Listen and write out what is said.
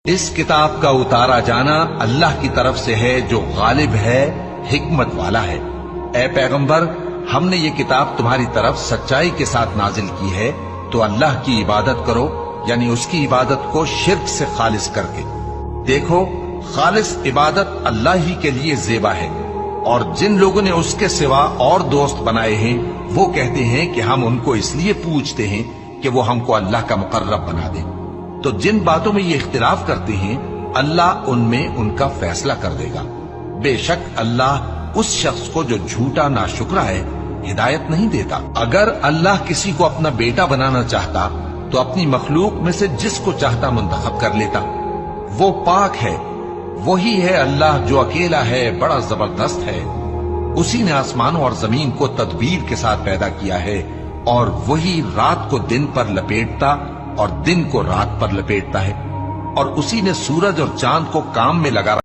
اس کتاب کا اتارا جانا اللہ کی طرف سے ہے جو غالب ہے، حکمت والا ہے۔ اے پیغمبر، ہم نے یہ کتاب تمہاری طرف سچائی کے ساتھ نازل کی ہے، تو اللہ کی عبادت کرو، یعنی اس کی عبادت کو شرک سے خالص کر کے۔ دیکھو، خالص عبادت اللہ ہی کے لیے زیبا ہے، اور جن لوگوں نے اس کے سوا اور دوست بنائے ہیں وہ کہتے ہیں کہ ہم ان کو اس لیے پوچھتے ہیں کہ وہ ہم کو اللہ کا مقرب بنا دے۔ تو جن باتوں میں یہ اختلاف کرتے ہیں اللہ ان میں ان کا فیصلہ کر دے گا۔ بے شک اللہ اس شخص کو جو جھوٹا ناشکرا ہے ہدایت نہیں دیتا۔ اگر اللہ کسی کو اپنا بیٹا بنانا چاہتا تو اپنی مخلوق میں سے جس کو چاہتا منتخب کر لیتا۔ وہ پاک ہے، وہی ہے اللہ جو اکیلا ہے، بڑا زبردست ہے۔ اسی نے آسمانوں اور زمین کو تدبیر کے ساتھ پیدا کیا ہے، اور وہی رات کو دن پر لپیٹتا اور دن کو رات پر لپیٹتا ہے، اور اسی نے سورج اور چاند کو کام میں لگا